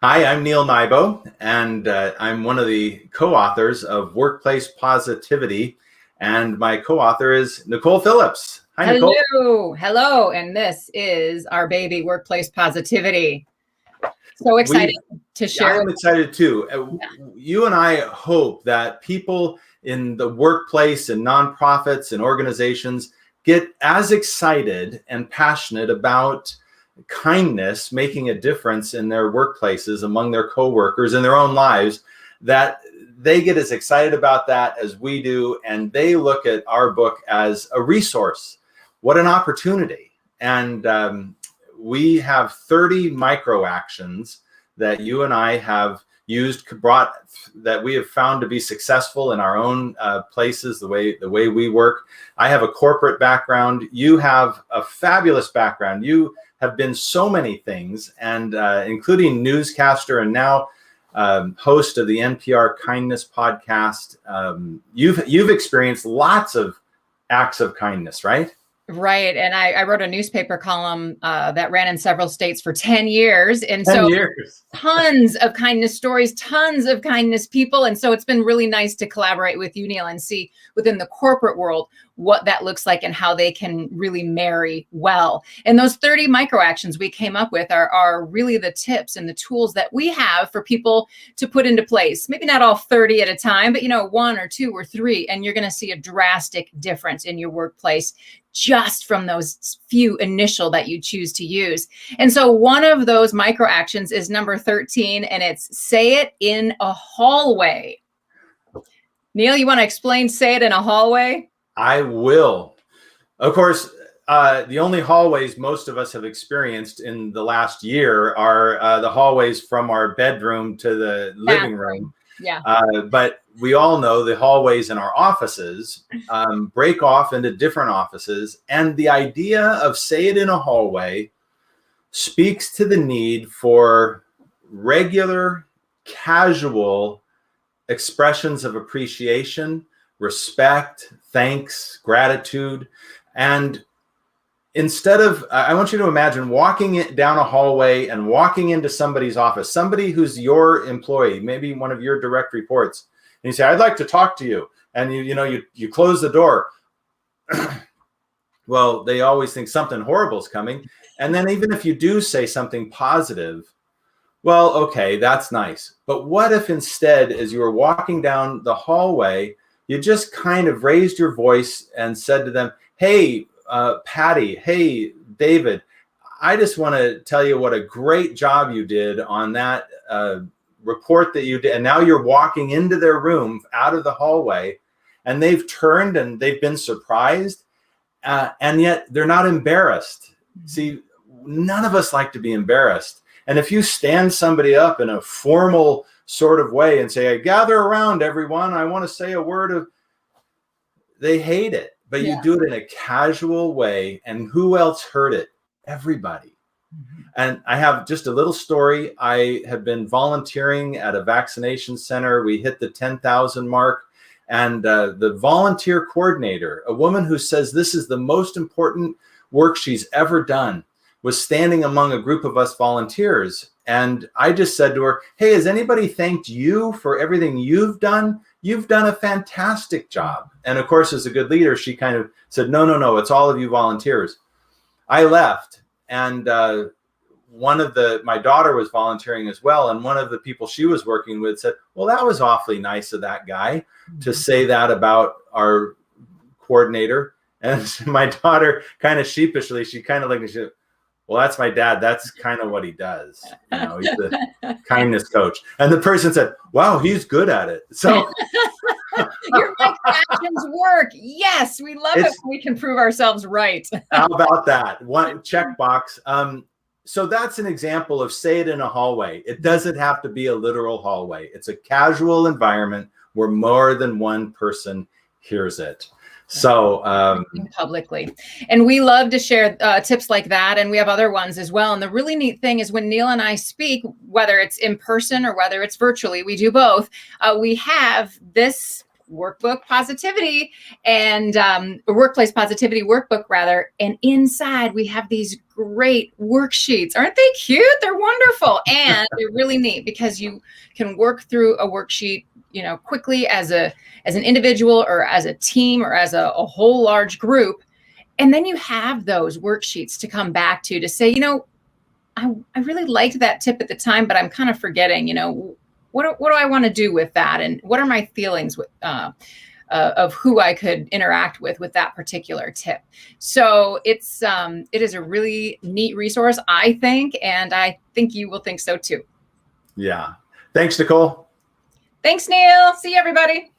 Hi, I'm Neil Nybo, and I'm one of the co-authors of Workplace Positivity, and my co-author is Nicole Phillips. Hi, Nicole. Hello. And this is our baby, Workplace Positivity. So excited to share. I'm excited too. You and I hope that people in the workplace and nonprofits and organizations get as excited and passionate about kindness, making a difference in their workplaces, among their coworkers, in their own lives, that they get as excited about that as we do, and they look at our book as a resource. What an opportunity. And we have 30 micro actions that you and I have that we have found to be successful in our own places, the way we work. I have a corporate background. You have a fabulous background. You have been so many things, and including newscaster and now host of the NPR Kindness podcast. You've experienced lots of acts of kindness, right? Right. And I wrote a newspaper column that ran in several states for 10 years. And 10 so years. Tons of kindness stories, tons of kindness people. And so it's been really nice to collaborate with you, Neil, and see within the corporate world what that looks like and how they can really marry well. And those 30 micro actions we came up with are really the tips and the tools that we have for people to put into place. Maybe not all 30 at a time, but one or two or three, and you're going to see a drastic difference in your workplace just from those few initial that you choose to use. And so one of those micro actions is number 13, and it's say it in a hallway. Neil, you want to explain say it in a hallway? I will. Of course, the only hallways most of us have experienced in the last year are the hallways from our bedroom to the living room. Yeah. But we all know the hallways in our offices break off into different offices. And the idea of say it in a hallway speaks to the need for regular, casual expressions of appreciation, respect, thanks, gratitude. And instead of, I want you to imagine walking down a hallway and walking into somebody's office, somebody who's your employee, maybe one of your direct reports, and you say, I'd like to talk to you. And you close the door. Well, they always think something horrible is coming. And then even if you do say something positive, well, okay, that's nice. But what if instead, as you were walking down the hallway, you just kind of raised your voice and said to them, hey, Patty, hey, David, I just want to tell you what a great job you did on that report that you did. And now you're walking into their room out of the hallway, and they've turned and they've been surprised, and yet they're not embarrassed. See, none of us like to be embarrassed. And if you stand somebody up in a formal sort of way and say, gather around, everyone, I want to say a word of, they hate it. But you do it in a casual way. And who else heard it? Everybody. Mm-hmm. And I have just a little story. I have been volunteering at a vaccination center. We hit the 10,000 mark. And the volunteer coordinator, a woman who says this is the most important work she's ever done, was standing among a group of us volunteers. And I just said to her, hey, has anybody thanked you for everything you've done? You've done a fantastic job. And of course, as a good leader, she kind of said, no, it's all of you volunteers. I left, and my daughter was volunteering as well. And one of the people she was working with said, well, that was awfully nice of that guy to say that about our coordinator. And my daughter kind of sheepishly, she kind of looked and she said, well, that's my dad. That's kind of what he does. He's the kindness coach. And the person said, wow, he's good at it. So your micro actions work. Yes, we love it when we can prove ourselves right. How about that? One checkbox. So that's an example of say it in a hallway. It doesn't have to be a literal hallway. It's a casual environment where more than one person hears it. So publicly. And we love to share tips like that. And we have other ones as well. And the really neat thing is when Neil and I speak, whether it's in person or whether it's virtually, we do both. We have this workbook positivity and workplace positivity workbook rather. And inside we have these great worksheets. Aren't they cute? They're wonderful. And they're really neat because you can work through a worksheet, you know, quickly as an individual or as a team or as a whole large group. And then you have those worksheets to come back to say, you know, I really liked that tip at the time, but I'm kind of forgetting, you know, what do I want to do with that? And what are my feelings with, of who I could interact with that particular tip? So it is a really neat resource, I think, and I think you will think so too. Yeah. Thanks, Nicole. Thanks, Neil. See you, everybody.